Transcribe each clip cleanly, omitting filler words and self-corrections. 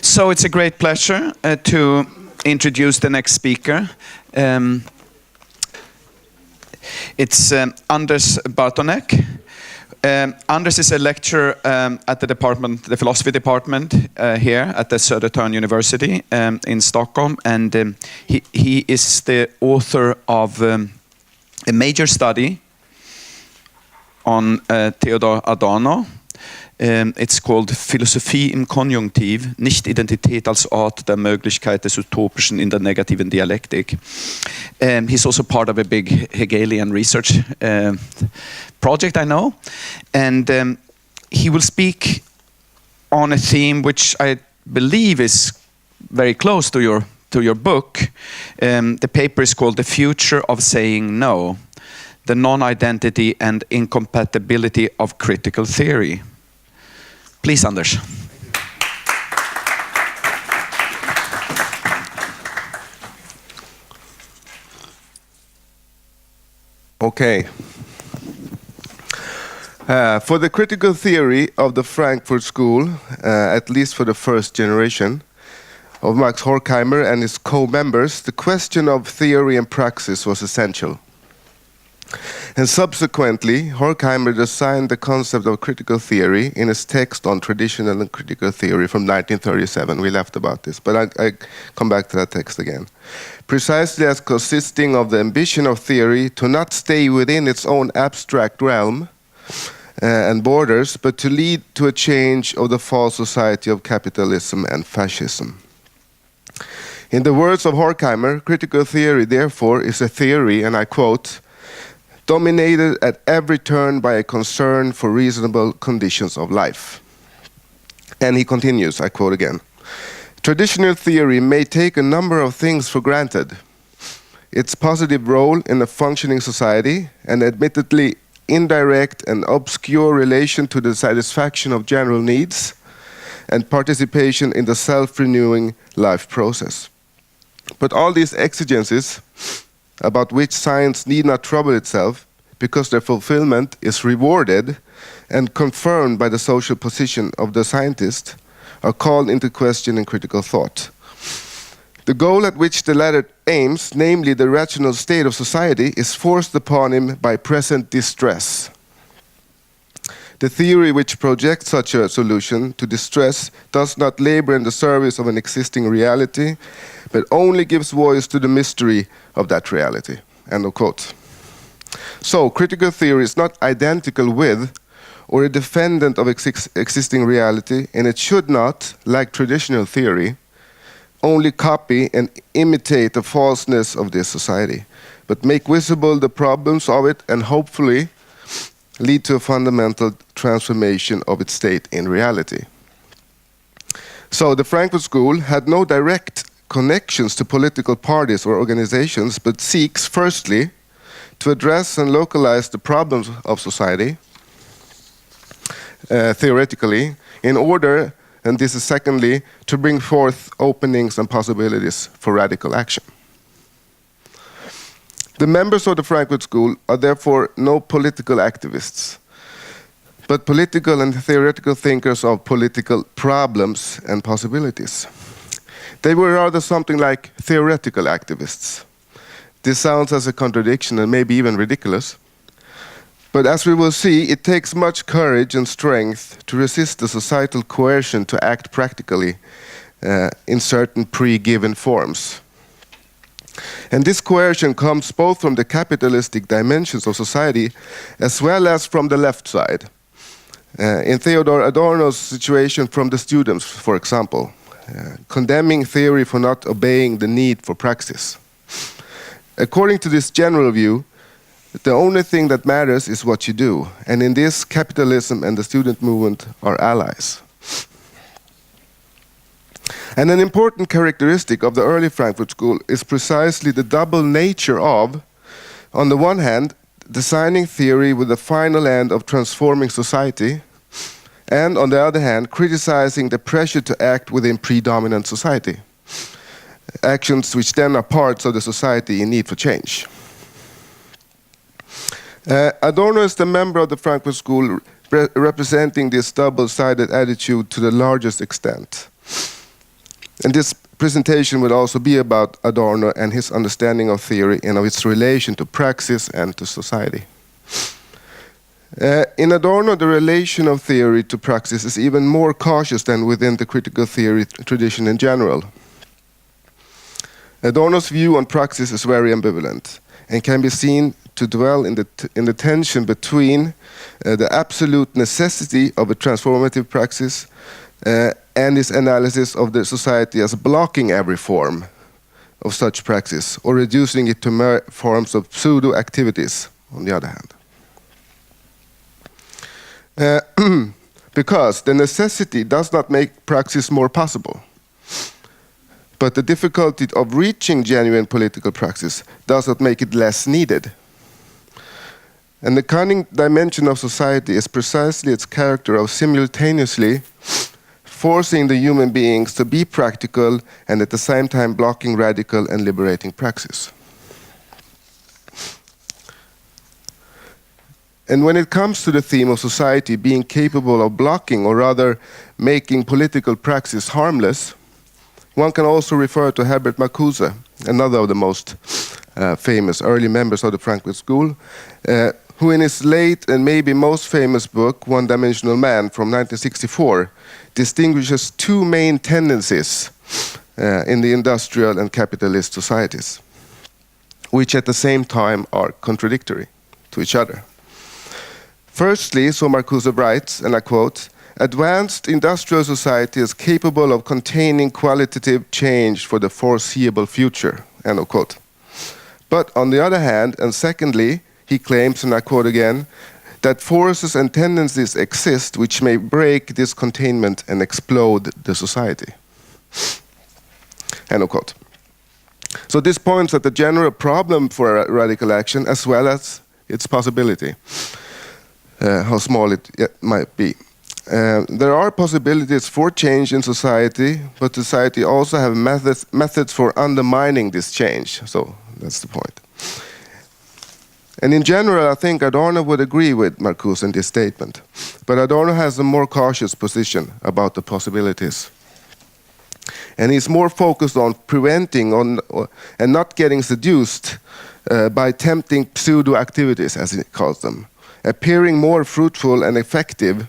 So it's a great pleasure to introduce the next speaker. It's Anders Bartonek. Anders is a lecturer at the philosophy department here at the Södertörn University in Stockholm, and he is the author of a major study on Theodor Adorno. It's called Philosophie im Konjunktiv, Nicht-Identität als Art der Möglichkeit des Utopischen in der negativen Dialektik. He's also part of a big Hegelian research project, I know. And he will speak on a theme which I believe is very close to your book. The paper is called The Future of Saying No, the Non-Identity and Incompatibility of Critical Theory. Please, Anders. Okay. For the critical theory of the Frankfurt School, at least for the first generation of Max Horkheimer and his co-members, the question of theory and praxis was essential. And subsequently, Horkheimer designed the concept of critical theory in his text on traditional and critical theory from 1937. We left about this, but I come back to that text again. Precisely as consisting of the ambition of theory to not stay within its own abstract realm and borders, but to lead to a change of the false society of capitalism and fascism. In the words of Horkheimer, critical theory, therefore, is a theory, and I quote, dominated at every turn by a concern for reasonable conditions of life. And he continues, I quote again, traditional theory may take a number of things for granted. Its positive role in a functioning society, an admittedly indirect and obscure relation to the satisfaction of general needs, and participation in the self-renewing life process. But all these exigencies, about which science need not trouble itself, because their fulfillment is rewarded and confirmed by the social position of the scientist, are called into question in critical thought. The goal at which the latter aims, namely the rational state of society, is forced upon him by present distress. The theory which projects such a solution to distress does not labor in the service of an existing reality, but only gives voice to the mystery of that reality. End of quote. So, critical theory is not identical with or a defendant of existing reality, and it should not, like traditional theory, only copy and imitate the falseness of this society, but make visible the problems of it and hopefully lead to a fundamental transformation of its state in reality. So the Frankfurt School had no direct connections to political parties or organizations, but seeks, firstly, to address and localize the problems of society, theoretically, in order, and this is secondly, to bring forth openings and possibilities for radical action. The members of the Frankfurt School are therefore no political activists, but political and theoretical thinkers of political problems and possibilities. They were rather something like theoretical activists. This sounds as a contradiction and maybe even ridiculous, but as we will see, it takes much courage and strength to resist the societal coercion to act practically in certain pre-given forms. And this coercion comes both from the capitalistic dimensions of society as well as from the left side. In Theodor Adorno's situation, from the students, for example, condemning theory for not obeying the need for praxis. According to this general view, the only thing that matters is what you do, and in this, capitalism and the student movement are allies. And an important characteristic of the early Frankfurt School is precisely the double nature of, on the one hand, designing theory with the final end of transforming society, and on the other hand, criticizing the pressure to act within predominant society, actions which then are parts of the society in need for change. Adorno is the member of the Frankfurt School representing this double-sided attitude to the largest extent. And this presentation will also be about Adorno and his understanding of theory and of its relation to praxis and to society. In Adorno, the relation of theory to praxis is even more cautious than within the critical theory tradition in general. Adorno's view on praxis is very ambivalent and can be seen to dwell in the tension between the absolute necessity of a transformative praxis and his analysis of the society as blocking every form of such praxis or reducing it to mere forms of pseudo-activities, on the other hand. Because the necessity does not make praxis more possible, but the difficulty of reaching genuine political praxis does not make it less needed. And the cunning dimension of society is precisely its character of simultaneously forcing the human beings to be practical and at the same time blocking radical and liberating praxis. And when it comes to the theme of society being capable of blocking, or rather making political praxis harmless, one can also refer to Herbert Makua, another of the most famous early members of the Frankfurt School, who in his late and maybe most famous book, One-Dimensional Man from 1964, distinguishes two main tendencies in the industrial and capitalist societies, which at the same time are contradictory to each other. Firstly, so Makua writes, and I quote, "Advanced industrial society is capable of containing qualitative change for the foreseeable future," end of quote. But on the other hand, and secondly, he claims, and I quote again, that forces and tendencies exist which may break this containment and explode the society. End of quote. So this points at the general problem for radical action as well as its possibility, how small it might be. There are possibilities for change in society, but society also have methods for undermining this change. So that's the point. And in general, I think Adorno would agree with Makua in this statement. But Adorno has a more cautious position about the possibilities. And he's more focused on preventing and not getting seduced by tempting pseudo-activities, as he calls them, appearing more fruitful and effective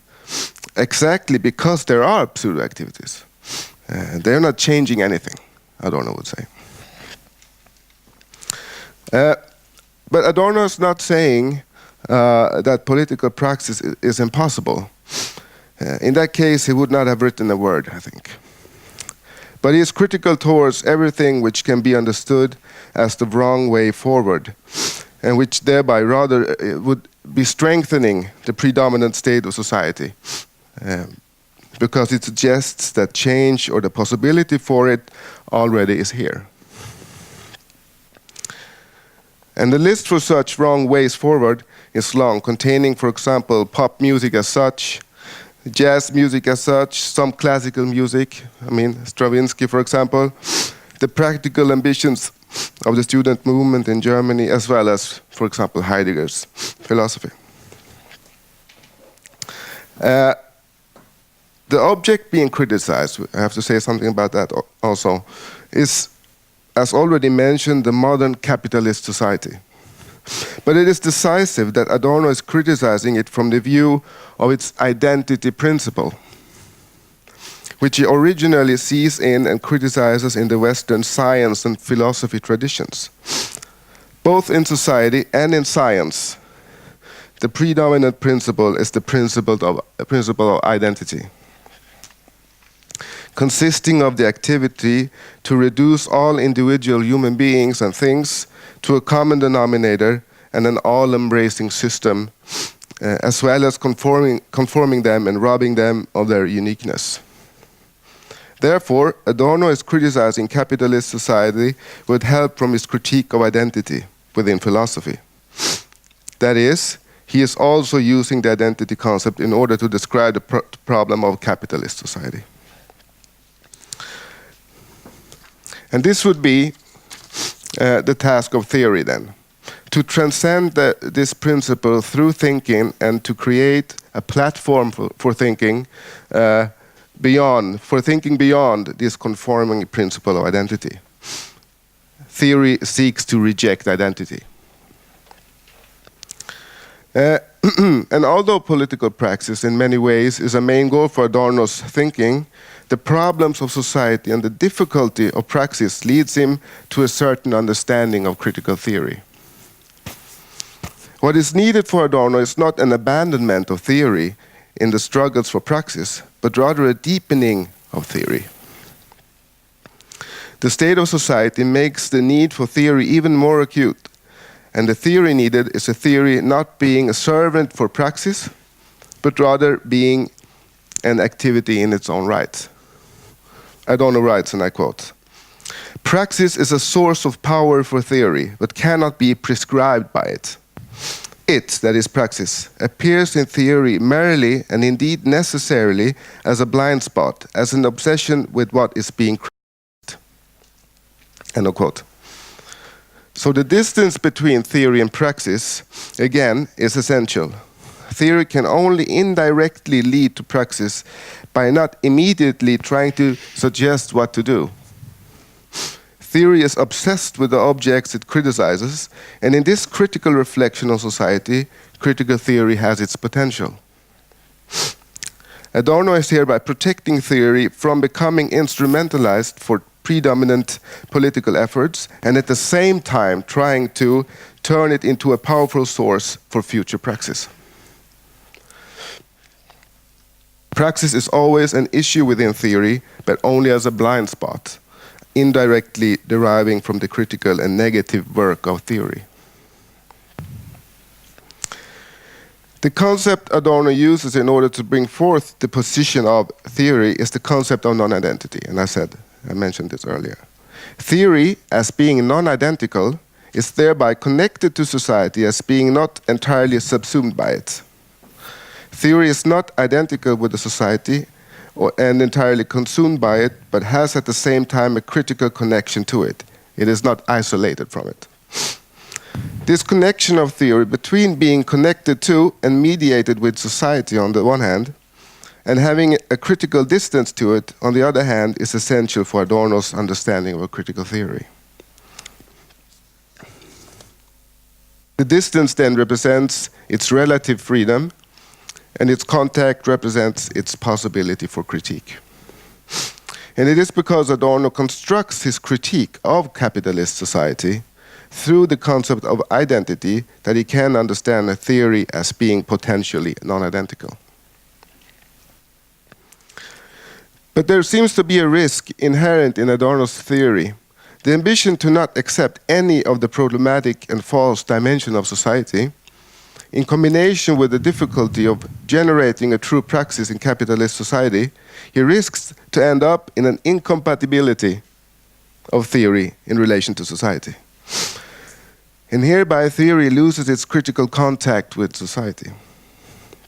exactly because there are pseudo-activities. They're not changing anything, Adorno would say. But Adorno is not saying that political praxis is impossible. In that case, he would not have written a word, I think. But he is critical towards everything which can be understood as the wrong way forward, and which thereby rather would be strengthening the predominant state of society, because it suggests that change or the possibility for it already is here. And the list for such wrong ways forward is long, containing, for example, pop music as such, jazz music as such, some classical music, Stravinsky, for example, the practical ambitions of the student movement in Germany, as well as, for example, Heidegger's philosophy. The object being criticized, I have to say something about that also, is, as already mentioned, the modern capitalist society. But it is decisive that Adorno is criticizing it from the view of its identity principle, which he originally sees in and criticizes in the Western science and philosophy traditions. Both in society and in science, the predominant principle is the principle of identity, consisting of the activity to reduce all individual human beings and things to a common denominator and an all-embracing system, as well as conforming them and robbing them of their uniqueness. Therefore, Adorno is criticizing capitalist society with help from his critique of identity within philosophy. That is, he is also using the identity concept in order to describe the problem of capitalist society. And this would be the task of theory then, to transcend this principle through thinking and to create a platform for thinking for thinking beyond this conforming principle of identity. Theory seeks to reject identity. And although political praxis in many ways is a main goal for Adorno's thinking, the problems of society and the difficulty of praxis leads him to a certain understanding of critical theory. What is needed for Adorno is not an abandonment of theory in the struggles for praxis, but rather a deepening of theory. The state of society makes the need for theory even more acute, and the theory needed is a theory not being a servant for praxis, but rather being an activity in its own right. Adorno writes, and I quote, "Praxis is a source of power for theory, but cannot be prescribed by it. It, that is praxis, appears in theory merely and indeed necessarily as a blind spot, as an obsession with what is being criticized." End of quote. So the distance between theory and praxis, again, is essential. Theory can only indirectly lead to praxis by not immediately trying to suggest what to do. Theory is obsessed with the objects it criticizes, and in this critical reflection on society, critical theory has its potential. Adorno is hereby protecting theory from becoming instrumentalized for predominant political efforts, and at the same time trying to turn it into a powerful source for future praxis. Praxis is always an issue within theory, but only as a blind spot, indirectly deriving from the critical and negative work of theory. The concept Adorno uses in order to bring forth the position of theory is the concept of non-identity, and I mentioned this earlier. Theory, as being non-identical, is thereby connected to society as being not entirely subsumed by it. Theory is not identical with the society and entirely consumed by it, but has at the same time a critical connection to it. It is not isolated from it. This connection of theory between being connected to and mediated with society on the one hand, and having a critical distance to it on the other hand, is essential for Adorno's understanding of a critical theory. The distance then represents its relative freedom, and its contact represents its possibility for critique. And it is because Adorno constructs his critique of capitalist society through the concept of identity that he can understand a theory as being potentially non-identical. But there seems to be a risk inherent in Adorno's theory. The ambition to not accept any of the problematic and false dimension of society, in combination with the difficulty of generating a true praxis in capitalist society, he risks to end up in an incompatibility of theory in relation to society. And hereby theory loses its critical contact with society.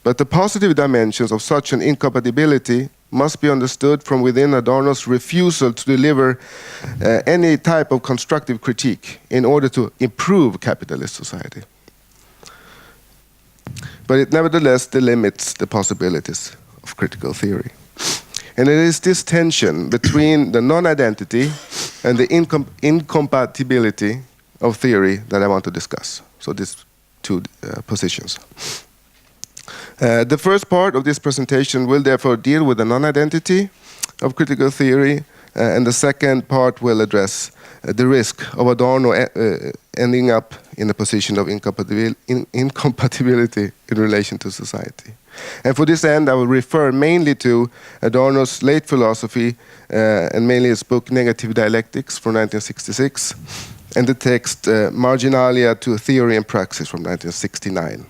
But the positive dimensions of such an incompatibility must be understood from within Adorno's refusal to deliver any type of constructive critique in order to improve capitalist society. But it nevertheless delimits the possibilities of critical theory. And it is this tension between the non-identity and the incompatibility of theory that I want to discuss. So these two positions. The first part of this presentation will therefore deal with the non-identity of critical theory, and the second part will address the risk of Adorno ending up in a position of incompatibility in relation to society. And for this end, I will refer mainly to Adorno's late philosophy, and mainly his book Negative Dialectics from 1966, and the text Marginalia to Theory and Praxis from 1969.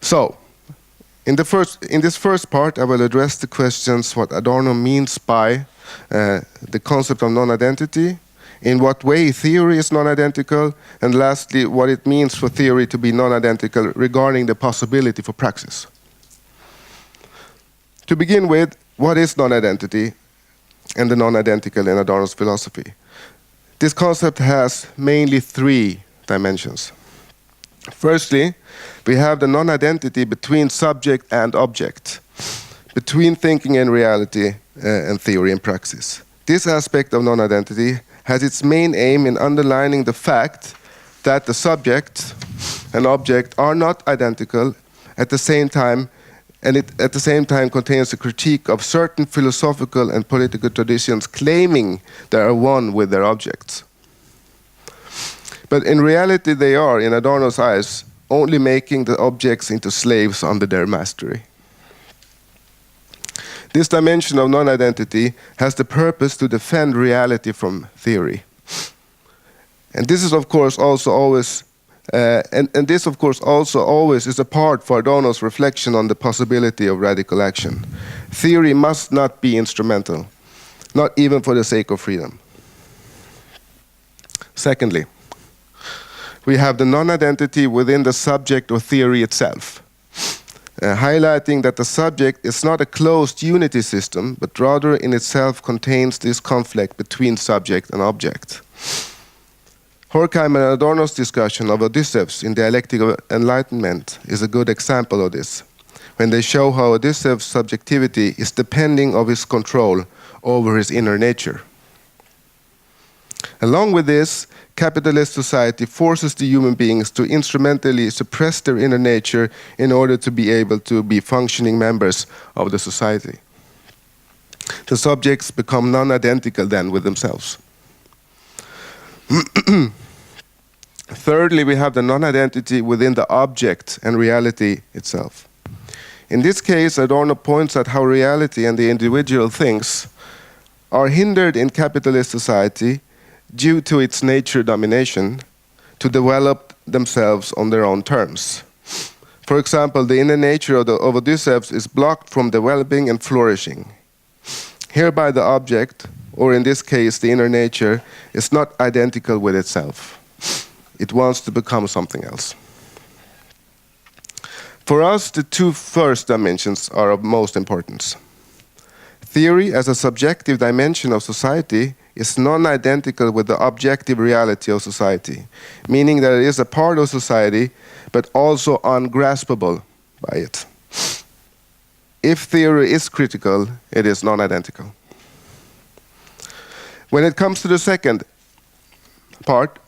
So, in this first part, I will address the questions what Adorno means by the concept of non-identity, in what way theory is non-identical, and lastly, what it means for theory to be non-identical regarding the possibility for praxis. To begin with, what is non-identity and the non-identical in Adorno's philosophy? This concept has mainly three dimensions. Firstly, we have the non-identity between subject and object, between thinking and reality and theory and praxis. This aspect of non-identity has its main aim in underlining the fact that the subject and object are not identical at the same time, and it at the same time contains a critique of certain philosophical and political traditions claiming they are one with their objects. But in reality they are, in Adorno's eyes, only making the objects into slaves under their mastery. This dimension of non-identity has the purpose to defend reality from theory. And this is of course also always this of course also always is a part for Adorno's reflection on the possibility of radical action. Theory must not be instrumental, not even for the sake of freedom. Secondly, we have the non-identity within the subject or theory itself, highlighting that the subject is not a closed unity system, but rather in itself contains this conflict between subject and object. Horkheimer and Adorno's discussion of Odysseus in Dialectic of Enlightenment is a good example of this, when they show how Odysseus' subjectivity is depending on his control over his inner nature. Along with this, capitalist society forces the human beings to instrumentally suppress their inner nature in order to be able to be functioning members of the society. The subjects become non-identical then with themselves. Thirdly, we have the non-identity within the object and reality itself. In this case, Adorno points at how reality and the individual things are hindered in capitalist society due to its nature domination to develop themselves on their own terms. For example, the inner nature of Odysseus is blocked from developing and flourishing. Hereby the object, or in this case the inner nature, is not identical with itself. It wants to become something else. For us, the two first dimensions are of most importance. Theory as a subjective dimension of society is non-identical with the objective reality of society, meaning that it is a part of society, but also ungraspable by it. If theory is critical, it is non-identical. When it comes to the second part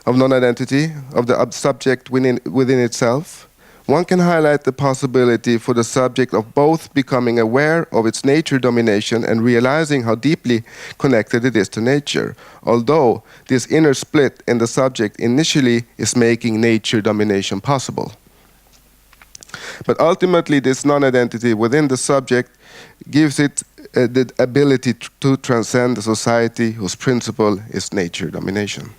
of non-identity, of the subject within itself, one can highlight the possibility for the subject of both becoming aware of its nature domination and realizing how deeply connected it is to nature, although this inner split in the subject initially is making nature domination possible. But ultimately, this non-identity within the subject gives it the ability to transcend the society whose principle is nature domination.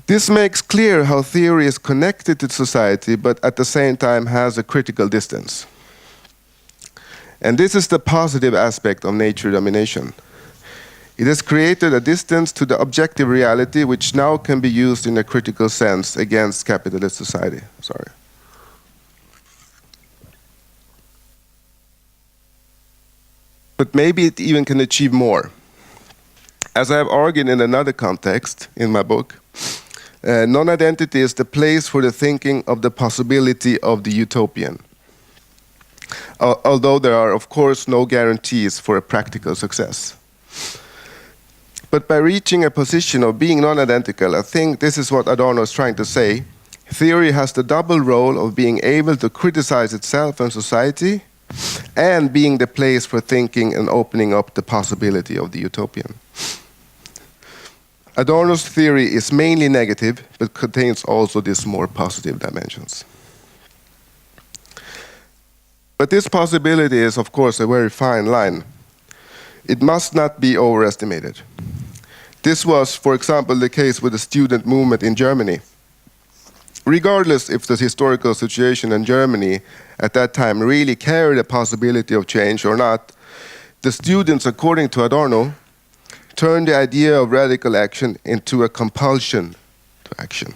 This makes clear how theory is connected to society, but at the same time has a critical distance. And this is the positive aspect of nature domination. It has created a distance to the objective reality, which now can be used in a critical sense against capitalist society. Sorry. But maybe it even can achieve more. As I have argued in another context in my book, non-identity is the place for the thinking of the possibility of the utopian. Although there are, of course, no guarantees for a practical success. But by reaching a position of being non-identical, I think this is what Adorno is trying to say. Theory has the double role of being able to criticize itself and society, and being the place for thinking and opening up the possibility of the utopian. Adorno's theory is mainly negative, but contains also these more positive dimensions. But this possibility is, of course, a very fine line. It must not be overestimated. This was, for example, the case with the student movement in Germany. Regardless if the historical situation in Germany at that time really carried a possibility of change or not, the students, according to Adorno, turned the idea of radical action into a compulsion to action.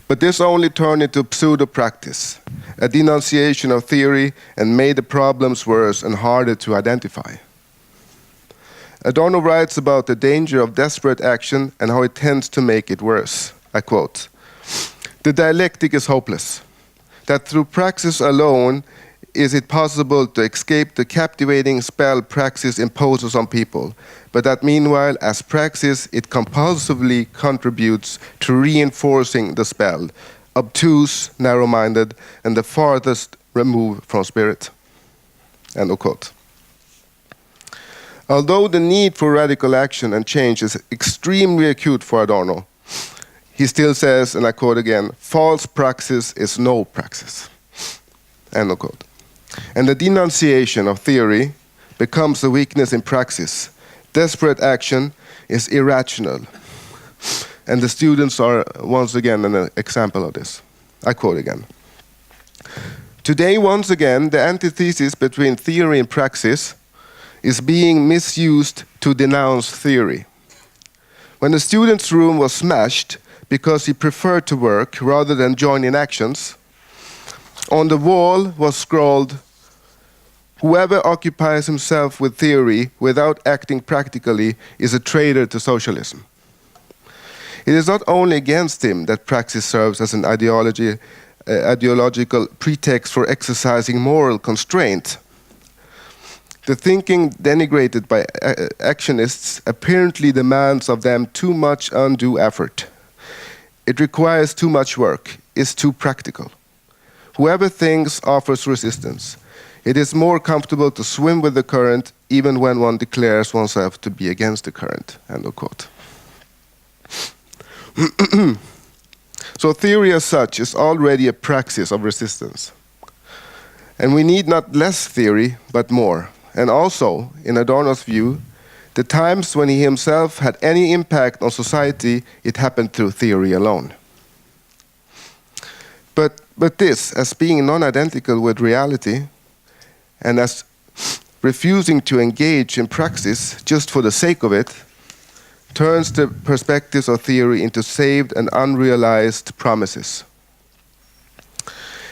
But this only turned into pseudo-practice, a denunciation of theory, and made the problems worse and harder to identify. Adorno writes about the danger of desperate action and how it tends to make it worse. I quote, The dialectic is hopeless, that through praxis alone is it possible to escape the captivating spell praxis imposes on people, but that meanwhile, as praxis, it compulsively contributes to reinforcing the spell, obtuse, narrow-minded, and the farthest removed from spirit. End of quote. Although the need for radical action and change is extremely acute for Adorno, he still says, and I quote again, false praxis is no praxis. End of quote. And the denunciation of theory becomes a weakness in praxis. Desperate action is irrational. And the students are once again an example of this. I quote again. Today, once again, the antithesis between theory and praxis is being misused to denounce theory. When the student's room was smashed because he preferred to work rather than join in actions, on the wall was scrawled, "Whoever occupies himself with theory without acting practically is a traitor to socialism." It is not only against him that praxis serves as an ideological pretext for exercising moral constraint. The thinking denigrated by actionists apparently demands of them too much undue effort. It requires too much work, is too practical. Whoever thinks offers resistance. It is more comfortable to swim with the current even when one declares oneself to be against the current. End of quote. So theory as such is already a praxis of resistance. And we need not less theory, but more. And also, in Adorno's view, the times when he himself had any impact on society, it happened through theory alone. But this, as being non-identical with reality, and as refusing to engage in praxis just for the sake of it, turns the perspectives of theory into saved and unrealized promises.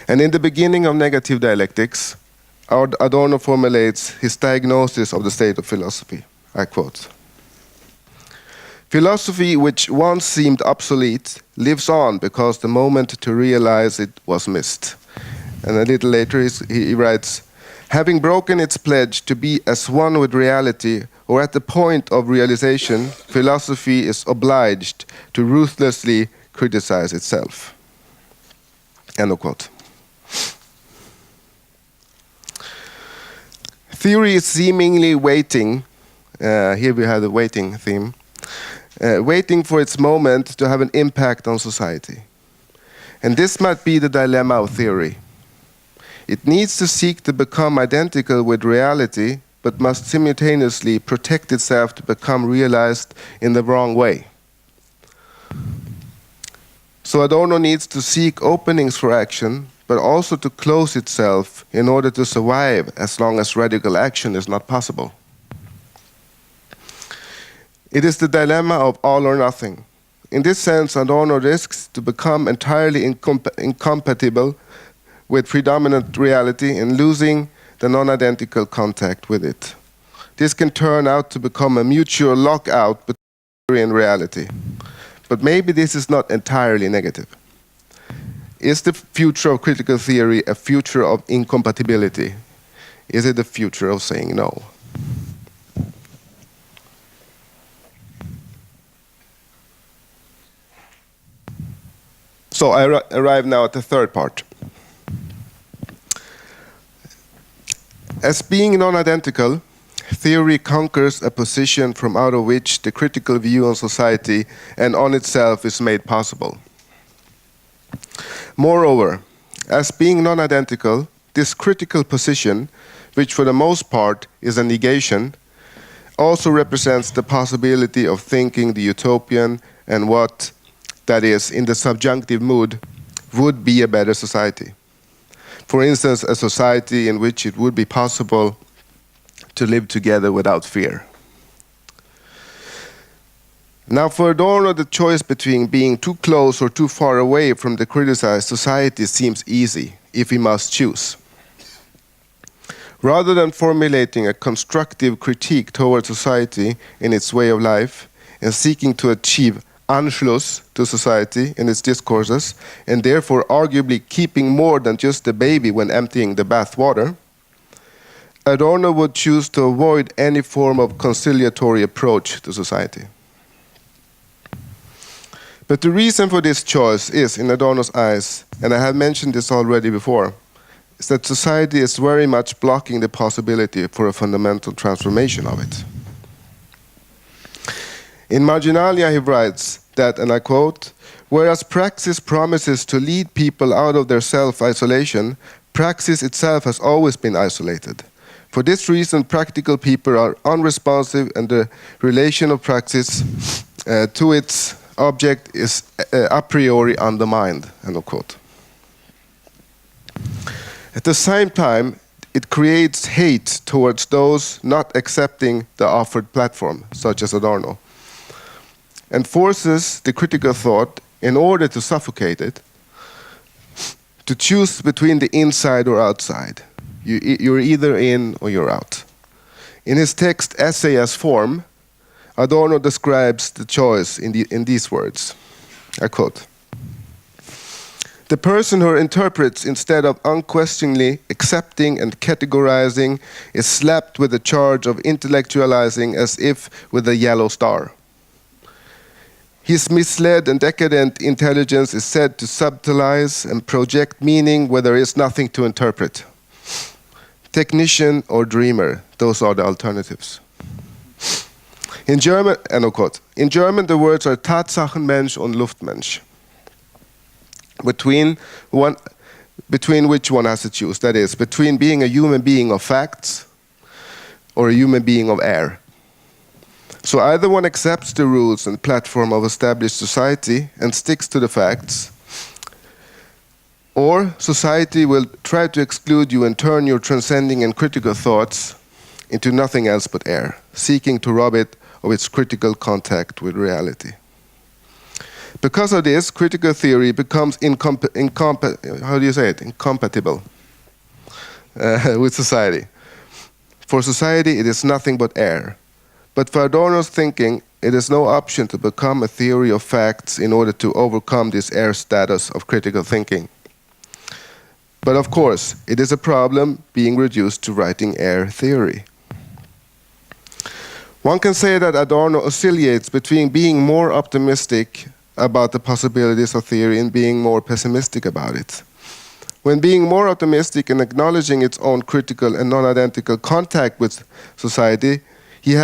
And in the beginning of negative dialectics, Adorno formulates his diagnosis of the state of philosophy. I quote, "Philosophy, which once seemed obsolete, lives on because the moment to realize it was missed." And a little later he writes, "Having broken its pledge to be as one with reality, or at the point of realization, philosophy is obliged to ruthlessly criticize itself." End of quote. Theory is seemingly waiting, here we have the waiting theme, waiting for its moment to have an impact on society. And this might be the dilemma of theory. It needs to seek to become identical with reality, but must simultaneously protect itself to become realized in the wrong way. So Adorno needs to seek openings for action, but also to close itself in order to survive as long as radical action is not possible. It is the dilemma of all or nothing. In this sense, Adorno risks to become entirely incompatible with predominant reality and losing the non-identical contact with it. This can turn out to become a mutual lockout between theory and reality. But maybe this is not entirely negative. Is the future of critical theory a future of incompatibility? Is it the future of saying no? So I arrive now at the third part. As being non-identical, theory conquers a position from out of which the critical view on society and on itself is made possible. Moreover, as being non-identical, this critical position, which for the most part is a negation, also represents the possibility of thinking the utopian and what, that is, in the subjunctive mood, would be a better society. For instance, a society in which it would be possible to live together without fear. Now, for Adorno, the choice between being too close or too far away from the criticized society seems easy, if he must choose. Rather than formulating a constructive critique towards society in its way of life and seeking to achieve Anschluss to society in its discourses, and therefore arguably keeping more than just the baby when emptying the bathwater, Adorno would choose to avoid any form of conciliatory approach to society. But the reason for this choice is, in Adorno's eyes, and I have mentioned this already before, is that society is very much blocking the possibility for a fundamental transformation of it. In Marginalia, he writes that, and I quote, "Whereas praxis promises to lead people out of their self-isolation, praxis itself has always been isolated. For this reason, practical people are unresponsive, and the relation of praxis to its object is a priori undermined." End of quote. At the same time, it creates hate towards those not accepting the offered platform, such as Adorno, and forces the critical thought, in order to suffocate it, to choose between the inside or outside. You're either in or you're out. In his text, Essay as Form, Adorno describes the choice in these words. I quote, "The person who interprets instead of unquestioningly accepting and categorizing is slapped with the charge of intellectualizing as if with a yellow star. His misled and decadent intelligence is said to subtilize and project meaning where there is nothing to interpret. Technician or dreamer, those are the alternatives." In German, end of quote. In German, the words are Tatsachenmensch und Luftmensch, between which one has to choose. That is, between being a human being of facts or a human being of air. So either one accepts the rules and platform of established society and sticks to the facts, or society will try to exclude you and turn your transcending and critical thoughts into nothing else but air, seeking to rob it of its critical contact with reality. Because of this, critical theory becomes incompatible with society. For society, it is nothing but air. But for Adorno's thinking, it is no option to become a theory of facts in order to overcome this air status of critical thinking. But of course, it is a problem being reduced to writing air theory. One can say that Adorno oscillates between being more optimistic about the possibilities of theory and being more pessimistic about it. When being more optimistic and acknowledging its own critical and non-identical contact with society, he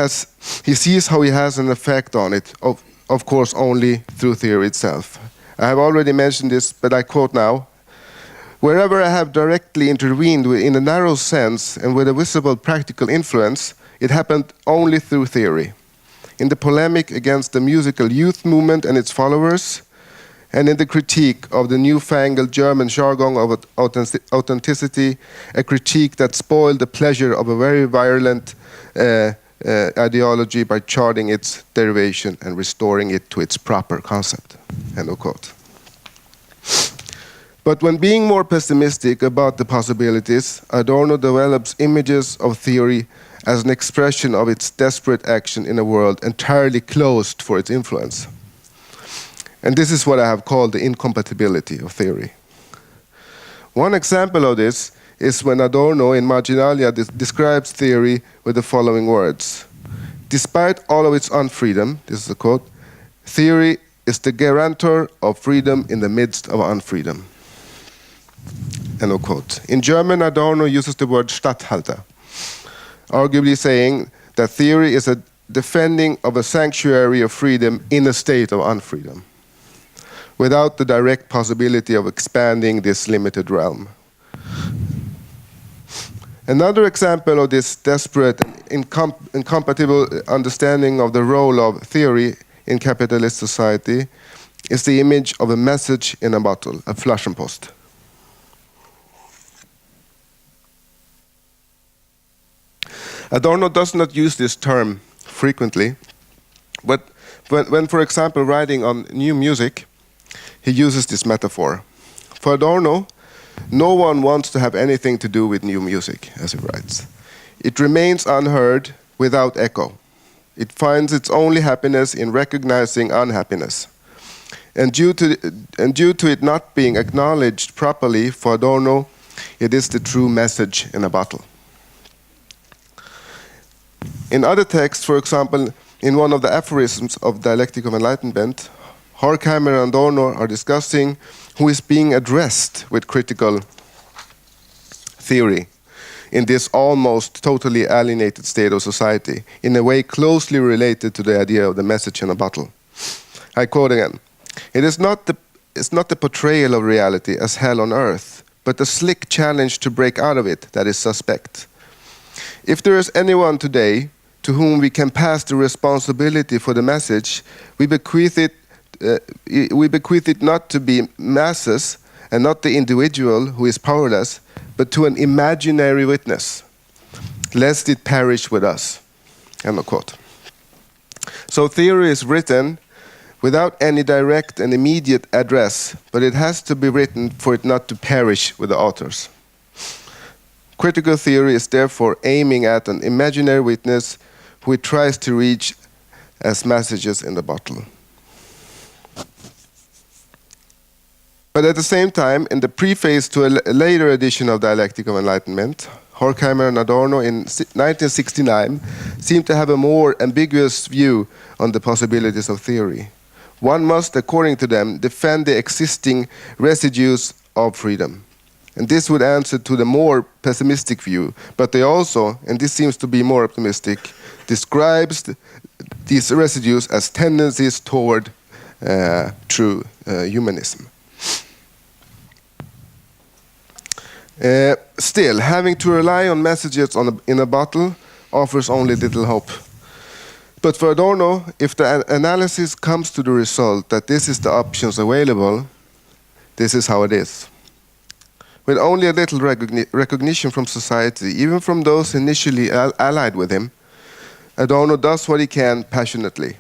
sees how he has an effect on it, of course only through theory itself. I have already mentioned this, but I quote now, "Wherever I have directly intervened in a narrow sense and with a visible practical influence, it happened only through theory. In the polemic against the musical youth movement and its followers, and in the critique of the newfangled German jargon of authenticity, a critique that spoiled the pleasure of a very virulent ideology by charting its derivation and restoring it to its proper concept." End of quote. But when being more pessimistic about the possibilities, Adorno develops images of theory as an expression of its desperate action in a world entirely closed for its influence. And this is what I have called the incompatibility of theory. One example of this is when Adorno in Marginalia describes theory with the following words: "Despite all of its unfreedom," this is a quote, "theory is the guarantor of freedom in the midst of unfreedom." End of quote. In German, Adorno uses the word Statthalter, arguably saying that theory is a defending of a sanctuary of freedom in a state of unfreedom, without the direct possibility of expanding this limited realm. Another example of this desperate and incompatible understanding of the role of theory in capitalist society is the image of a message in a bottle, a Flaschenpost. Adorno does not use this term frequently, but when, for example, writing on new music, he uses this metaphor. For Adorno, no one wants to have anything to do with new music, as he writes. It remains unheard without echo. It finds its only happiness in recognizing unhappiness. And due to it not being acknowledged properly for Adorno, it is the true message in a bottle. In other texts, for example, in one of the aphorisms of Dialectic of Enlightenment, Horkheimer and Adorno are discussing who is being addressed with critical theory in this almost totally alienated state of society, in a way closely related to the idea of the message in a bottle. I quote again, it's not the portrayal of reality as hell on earth, but the slick challenge to break out of it that is suspect. If there is anyone today to whom we can pass the responsibility for the message, we bequeath it not to be masses and not the individual who is powerless, but to an imaginary witness, lest it perish with us. End of quote. So theory is written without any direct and immediate address, but it has to be written for it not to perish with the authors. Critical theory is therefore aiming at an imaginary witness who it tries to reach as messages in the bottle. But at the same time, in the preface to a later edition of Dialectic of Enlightenment, Horkheimer and Adorno in 1969 seem to have a more ambiguous view on the possibilities of theory. One must, according to them, defend the existing residues of freedom. And this would answer to the more pessimistic view, but they also, and this seems to be more optimistic, describes these residues as tendencies toward true humanism. Still, having to rely on messages in a bottle offers only little hope. But for Adorno, if the analysis comes to the result that this is the options available, this is how it is. With only a little recognition from society, even from those initially allied with him, Adorno does what he can passionately.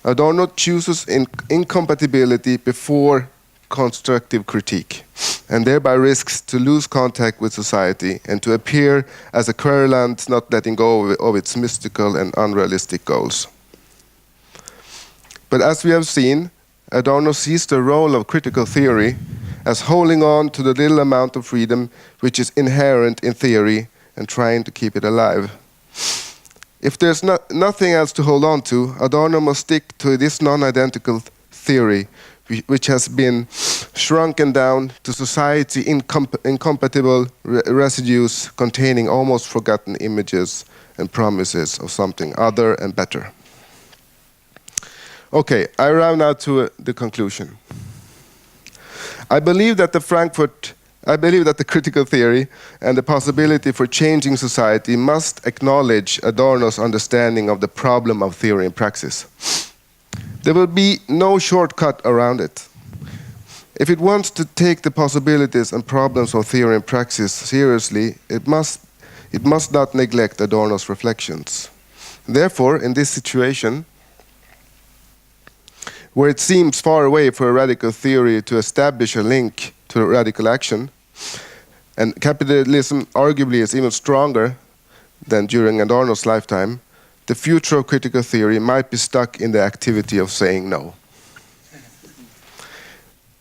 Adorno chooses incompatibility before constructive critique, and thereby risks to lose contact with society and to appear as a querulant not letting go of its mystical and unrealistic goals. But as we have seen, Adorno sees the role of critical theory as holding on to the little amount of freedom which is inherent in theory and trying to keep it alive. If there's nothing else to hold on to, Adorno must stick to this non-identical theory which has been shrunken down to society incompatible residues containing almost forgotten images and promises of something other and better. Okay, I arrive now to the conclusion. I believe that the critical theory and the possibility for changing society must acknowledge Adorno's understanding of the problem of theory and praxis. There will be no shortcut around it. If it wants to take the possibilities and problems of theory and praxis seriously, it must not neglect Adorno's reflections. Therefore, in this situation, where it seems far away for a radical theory to establish a link to radical action, and capitalism arguably is even stronger than during Adorno's lifetime, the future of critical theory might be stuck in the activity of saying no.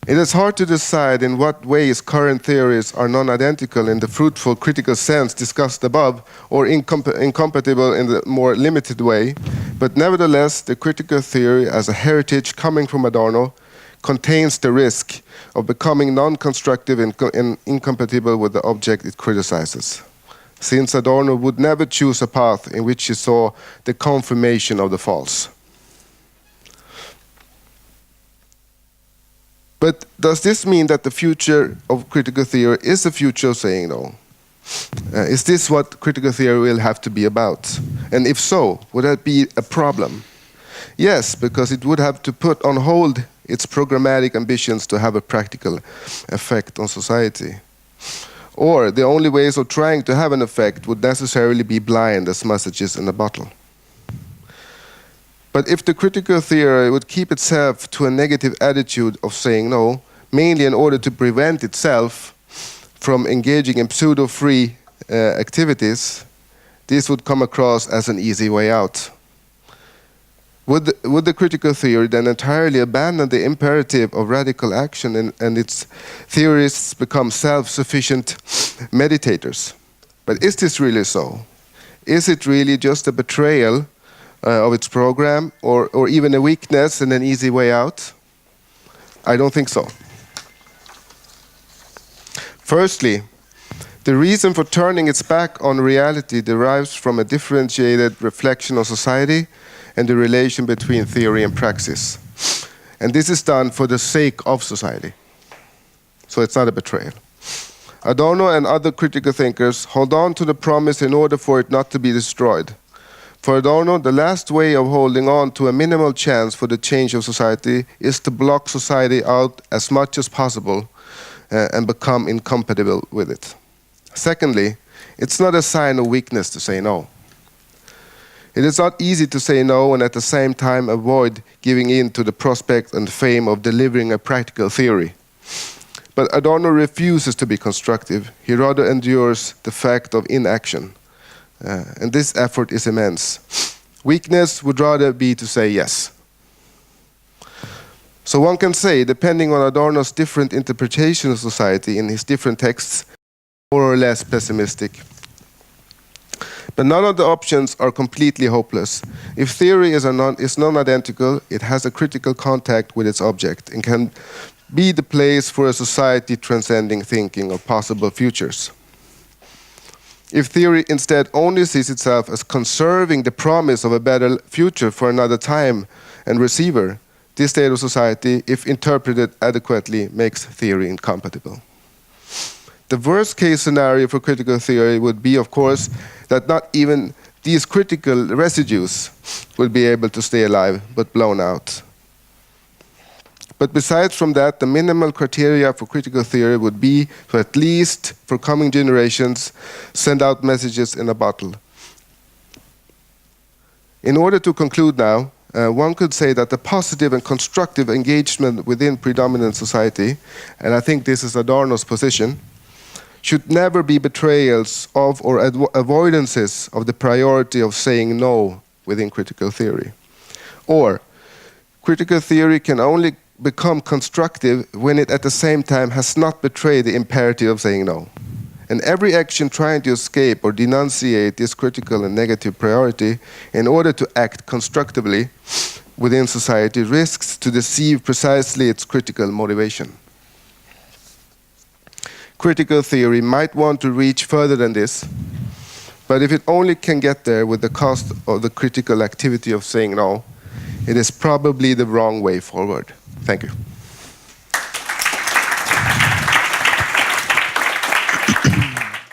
It is hard to decide in what ways current theories are non-identical in the fruitful critical sense discussed above, or incompatible in the more limited way, but nevertheless, the critical theory as a heritage coming from Adorno contains the risk of becoming non-constructive and incompatible with the object it criticizes, since Adorno would never choose a path in which he saw the confirmation of the false. But does this mean that the future of critical theory is a future of saying no? Is this what critical theory will have to be about? And if so, would that be a problem? Yes, because it would have to put on hold its programmatic ambitions to have a practical effect on society. Or the only ways of trying to have an effect would necessarily be blind as messages in a bottle. But if the critical theory would keep itself to a negative attitude of saying no, mainly in order to prevent itself from engaging in pseudo-free activities, this would come across as an easy way out. Would the critical theory then entirely abandon the imperative of radical action and its theorists become self-sufficient meditators? But is this really so? Is it really just a betrayal of its program, or even a weakness and an easy way out? I don't think so. Firstly, the reason for turning its back on reality derives from a differentiated reflection of society and the relation between theory and praxis. And this is done for the sake of society. So it's not a betrayal. Adorno and other critical thinkers hold on to the promise in order for it not to be destroyed. For Adorno, the last way of holding on to a minimal chance for the change of society is to block society out as much as possible and become incompatible with it. Secondly, it's not a sign of weakness to say no. It is not easy to say no and at the same time avoid giving in to the prospect and fame of delivering a practical theory. But Adorno refuses to be constructive. He rather endures the fact of inaction. And this effort is immense. Weakness would rather be to say yes. So one can say, depending on Adorno's different interpretation of society in his different texts, more or less pessimistic. But none of the options are completely hopeless. If theory is non-identical, it has a critical contact with its object and can be the place for a society transcending thinking of possible futures. If theory instead only sees itself as conserving the promise of a better future for another time and receiver, this state of society, if interpreted adequately, makes theory incompatible. The worst case scenario for critical theory would be, of course, that not even these critical residues will be able to stay alive, but blown out. But besides from that, the minimal criteria for critical theory would be to, at least for coming generations, send out messages in a bottle. In order to conclude now, one could say that the positive and constructive engagement within predominant society, and I think this is Adorno's position, should never be betrayals of or avoidances of the priority of saying no within critical theory. Or, critical theory can only become constructive when it at the same time has not betrayed the imperative of saying no. And every action trying to escape or denunciate this critical and negative priority in order to act constructively within society risks to deceive precisely its critical motivation. Critical theory might want to reach further than this, but if it only can get there with the cost of the critical activity of saying no, it is probably the wrong way forward. Thank you.